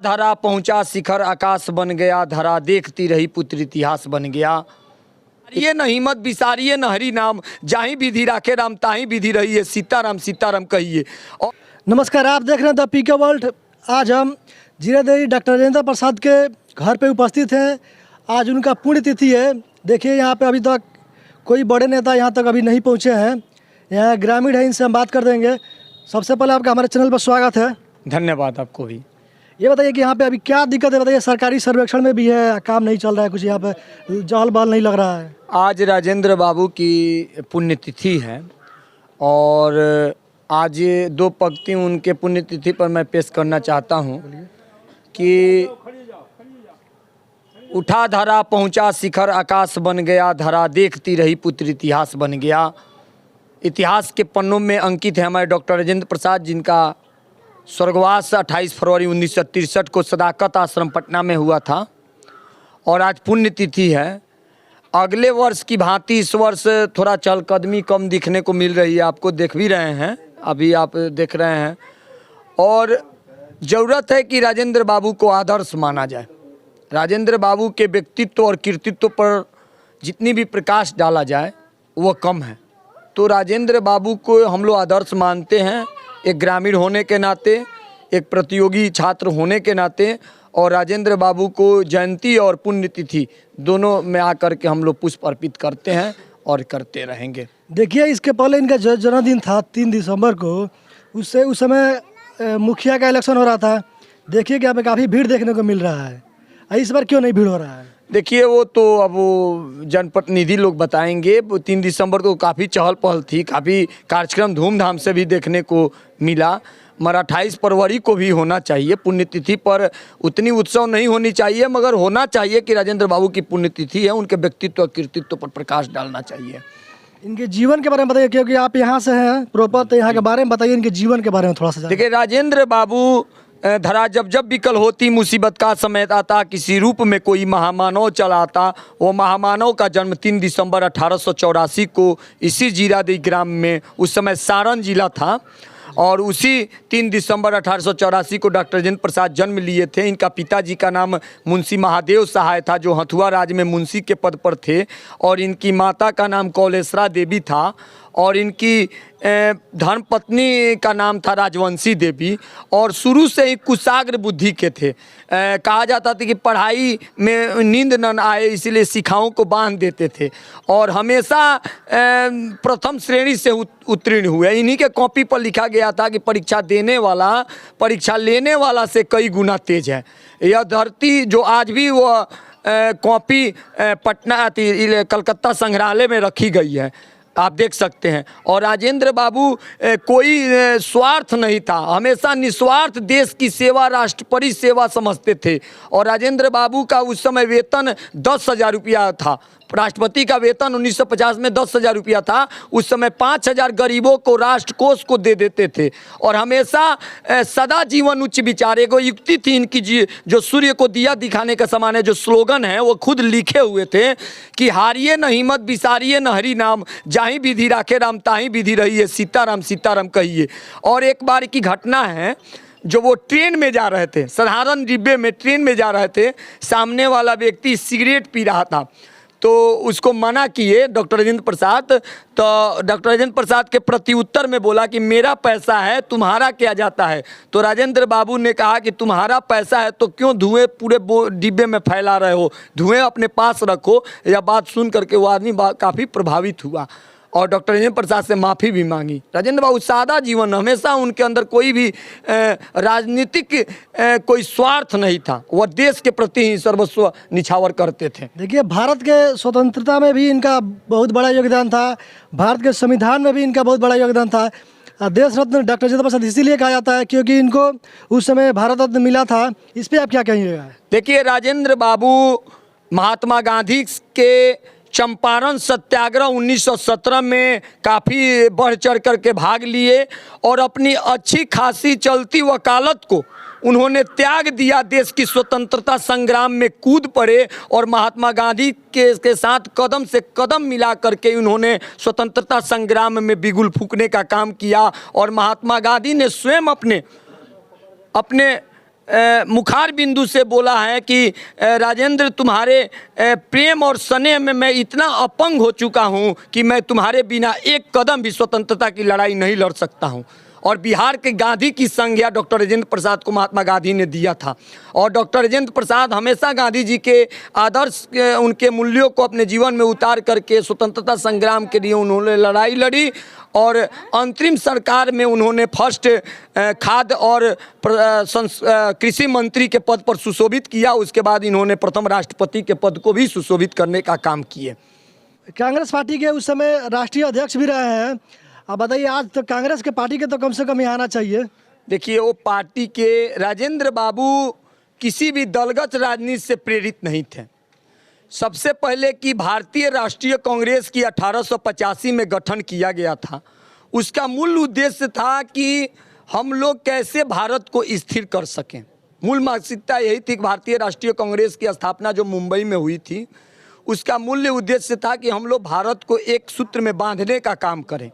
धरा पहुंचा शिखर आकाश बन गया, धरा देखती रही पुत्र इतिहास बन गया। ये न हिम्मत बिसारिए न हरि नाम, जाहि विधि राखे राम ताहि विधि रहिए, सीताराम कहिए। और नमस्कार, आप देख रहे हैं द पीके वर्ल्ड। आज हम जीरादेवी डॉक्टर राजेंद्र प्रसाद के घर पे उपस्थित हैं। आज उनका पुण्यतिथि है। देखिए यहाँ पे अभी तक कोई बड़े नेता यहाँ तक अभी नहीं पहुँचे हैं। यहाँ ग्रामीण है, इनसे हम बात कर देंगे। सबसे पहले आपका हमारे चैनल पर स्वागत है। धन्यवाद आपको भी। ये बताइए कि यहाँ पे अभी क्या दिक्कत है, बताइए। सरकारी सर्वेक्षण में भी है, काम नहीं चल रहा है, कुछ यहाँ पे जहल बहल नहीं लग रहा है। आज राजेंद्र बाबू की पुण्यतिथि है और आज दो पंक्ति उनके पुण्यतिथि पर मैं पेश करना चाहता हूँ कि उठा धरा पहुँचा शिखर आकाश बन गया, धरा देखती रही पुत्र इतिहास बन गया। इतिहास के पन्नों में अंकित है हमारे डॉक्टर राजेंद्र प्रसाद, जिनका स्वर्गवास 28 फरवरी 1963 को सदाकत आश्रम पटना में हुआ था और आज पुण्यतिथि है। अगले वर्ष की भांति इस वर्ष थोड़ा चहलकदमी कम दिखने को मिल रही है, आपको देख भी रहे हैं, अभी आप देख रहे हैं। और ज़रूरत है कि राजेंद्र बाबू को आदर्श माना जाए। राजेंद्र बाबू के व्यक्तित्व और कृतित्व पर जितनी भी प्रकाश डाला जाए वो कम है। तो राजेंद्र बाबू को हम लोग आदर्श मानते हैं, एक ग्रामीण होने के नाते, एक प्रतियोगी छात्र होने के नाते। और राजेंद्र बाबू को जयंती और पुण्यतिथि दोनों में आकर के हम लोग पुष्प अर्पित करते हैं और करते रहेंगे। देखिए, इसके पहले इनका जन्मदिन था 3 दिसंबर को। उस समय मुखिया का इलेक्शन हो रहा था। देखिए कि यहाँ पे काफ़ी भीड़ देखने को मिल रहा है। इस बार क्यों नहीं भीड़ हो रहा है? देखिए, वो तो अब वो जनप्रतिनिधि लोग बताएंगे। 3 दिसंबर को काफ़ी चहल पहल थी, काफ़ी कार्यक्रम धूमधाम से भी देखने को मिला। मगर 28 फरवरी को भी होना चाहिए। पुण्यतिथि पर उतनी उत्सव नहीं होनी चाहिए, मगर होना चाहिए कि राजेंद्र बाबू की पुण्यतिथि है, उनके व्यक्तित्व और कृतित्व पर प्रकाश डालना चाहिए। इनके जीवन के बारे में बताइए, क्योंकि आप यहाँ से हैं प्रॉपर, तो यहाँ के बारे में बताइए, इनके जीवन के बारे में थोड़ा सा। देखिए, राजेंद्र बाबू धरा जब जब विकल होती मुसीबत का समय आता, किसी रूप में कोई महामानव चला आता। वो महामानव का जन्म 3 दिसंबर 1884 को इसी जीरादेवी ग्राम में, उस समय सारण जिला था, और उसी 3 दिसंबर 1884 को डॉक्टर राजेंद्र प्रसाद जन्म लिए थे। इनका पिताजी का नाम मुंशी महादेव सहाय था, जो हथुआ राज में मुंशी के पद पर थे, और इनकी माता का नाम कौलेश्वरा देवी था, और इनकी धर्मपत्नी का नाम था राजवंशी देवी। और शुरू से ही कुशाग्र बुद्धि के थे। कहा जाता था कि पढ़ाई में नींद न आए, इसलिए शिखाओं को बांध देते थे, और हमेशा प्रथम श्रेणी से उत्तीर्ण हुए। इन्हीं के कॉपी पर लिखा गया था कि परीक्षा देने वाला परीक्षा लेने वाला से कई गुना तेज है। यह धरती जो आज भी वो कॉपी पटना कलकत्ता संग्रहालय में रखी गई है, आप देख सकते हैं। और राजेंद्र बाबू कोई स्वार्थ नहीं था, हमेशा निस्वार्थ देश की सेवा, राष्ट्रपरि सेवा समझते थे। और राजेंद्र बाबू का उस समय वेतन 10,000 रुपया था। राष्ट्रपति का वेतन 1950 में 10,000 रुपया था। उस समय 5,000 गरीबों को राष्ट्रकोष को दे देते थे। और हमेशा सदा जीवन उच्च विचार, एगो युक्ति थी इनकी जो सूर्य को दिया दिखाने का समान है, जो स्लोगन है वो खुद लिखे हुए थे कि हारिए न हिम्मत बिसारिए न हरि नाम, जाहि विधि राखे राम ताहि विधि रहिए, सीताराम कहिए। और एक बार की घटना है, जो वो ट्रेन में जा रहे थे, साधारण डिब्बे में ट्रेन में जा रहे थे, सामने वाला व्यक्ति सिगरेट पी रहा था, तो उसको मना किए डॉक्टर राजेंद्र प्रसाद। तो डॉक्टर राजेंद्र प्रसाद के प्रति उत्तर में बोला कि मेरा पैसा है, तुम्हारा क्या जाता है। तो राजेंद्र बाबू ने कहा कि तुम्हारा पैसा है तो क्यों धुएं पूरे डिब्बे में फैला रहे हो, धुएं अपने पास रखो। यह बात सुन करके वो आदमी काफ़ी प्रभावित हुआ और डॉक्टर राजेंद्र प्रसाद से माफ़ी भी मांगी। राजेंद्र बाबू सादा जीवन, हमेशा उनके अंदर कोई भी राजनीतिक कोई स्वार्थ नहीं था, वह देश के प्रति ही सर्वस्व निछावर करते थे। देखिए, भारत के स्वतंत्रता में भी इनका बहुत बड़ा योगदान था, भारत के संविधान में भी इनका बहुत बड़ा योगदान था। देश रत्न डॉक्टर राजेंद्र प्रसाद इसीलिए कहा जाता है क्योंकि इनको उस समय भारत रत्न मिला था। इस पर आप क्या कहिएगा? देखिए, राजेंद्र बाबू महात्मा गांधी के चंपारण सत्याग्रह 1917 में काफ़ी बढ़ चढ़ करके भाग लिए और अपनी अच्छी खासी चलती वकालत को उन्होंने त्याग दिया। देश की स्वतंत्रता संग्राम में कूद पड़े और महात्मा गांधी के साथ कदम से कदम मिला करके उन्होंने स्वतंत्रता संग्राम में बिगुल फूंकने का काम किया। और महात्मा गांधी ने स्वयं अपने मुखार बिंदु से बोला है कि राजेंद्र, तुम्हारे प्रेम और स्नेह में मैं इतना अपंग हो चुका हूं कि मैं तुम्हारे बिना एक कदम भी स्वतंत्रता की लड़ाई नहीं लड़ सकता हूं। और बिहार के गांधी की संज्ञा डॉक्टर राजेंद्र प्रसाद को महात्मा गांधी ने दिया था, और डॉक्टर राजेंद्र प्रसाद हमेशा गांधी जी के आदर्श उनके मूल्यों को अपने जीवन में उतार करके स्वतंत्रता संग्राम के लिए उन्होंने लड़ाई लड़ी, और अंतरिम सरकार में उन्होंने फर्स्ट खाद्य और कृषि मंत्री के पद पर सुशोभित किया। उसके बाद इन्होंने प्रथम राष्ट्रपति के पद को भी सुशोभित करने का काम किए। कांग्रेस पार्टी के उस समय राष्ट्रीय अध्यक्ष भी रहे हैं। अब बताइए, आज तो कांग्रेस के पार्टी के तो कम से कम यहाँ आना चाहिए। देखिए, वो पार्टी के राजेंद्र बाबू किसी भी दलगत राजनीति से प्रेरित नहीं थे। सबसे पहले कि भारतीय राष्ट्रीय कांग्रेस की 1885 में गठन किया गया था, उसका मूल उद्देश्य था कि हम लोग कैसे भारत को स्थिर कर सकें। मूल मानसिकता यही थी कि भारतीय राष्ट्रीय कांग्रेस की स्थापना जो मुंबई में हुई थी, उसका मूल उद्देश्य था कि हम लोग भारत को एक सूत्र में बांधने का काम करें।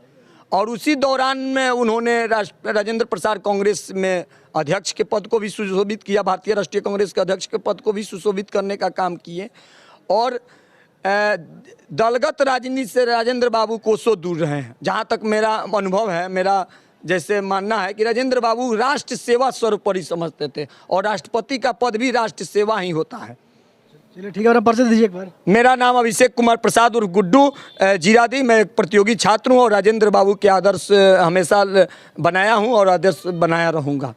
और उसी दौरान में उन्होंने राजेंद्र प्रसाद कांग्रेस में अध्यक्ष के पद को भी सुशोभित किया, भारतीय राष्ट्रीय कांग्रेस के अध्यक्ष के पद को भी सुशोभित करने का काम किए। और दलगत राजनीति से राजेंद्र बाबू कोसों दूर रहे हैं। जहाँ तक मेरा अनुभव है, मेरा जैसे मानना है कि राजेंद्र बाबू राष्ट्र सेवा सर्वोपरि समझते थे, और राष्ट्रपति का पद भी राष्ट्र सेवा ही होता है। चलिए ठीक है, अपना परिचय दीजिए एक बार। मेरा नाम अभिषेक कुमार प्रसाद उर्फ गुड्डू जीरादी। मैं एक प्रतियोगी छात्र हूँ और राजेंद्र बाबू के आदर्श हमेशा बनाया हूँ और आदर्श बनाया रहूँगा।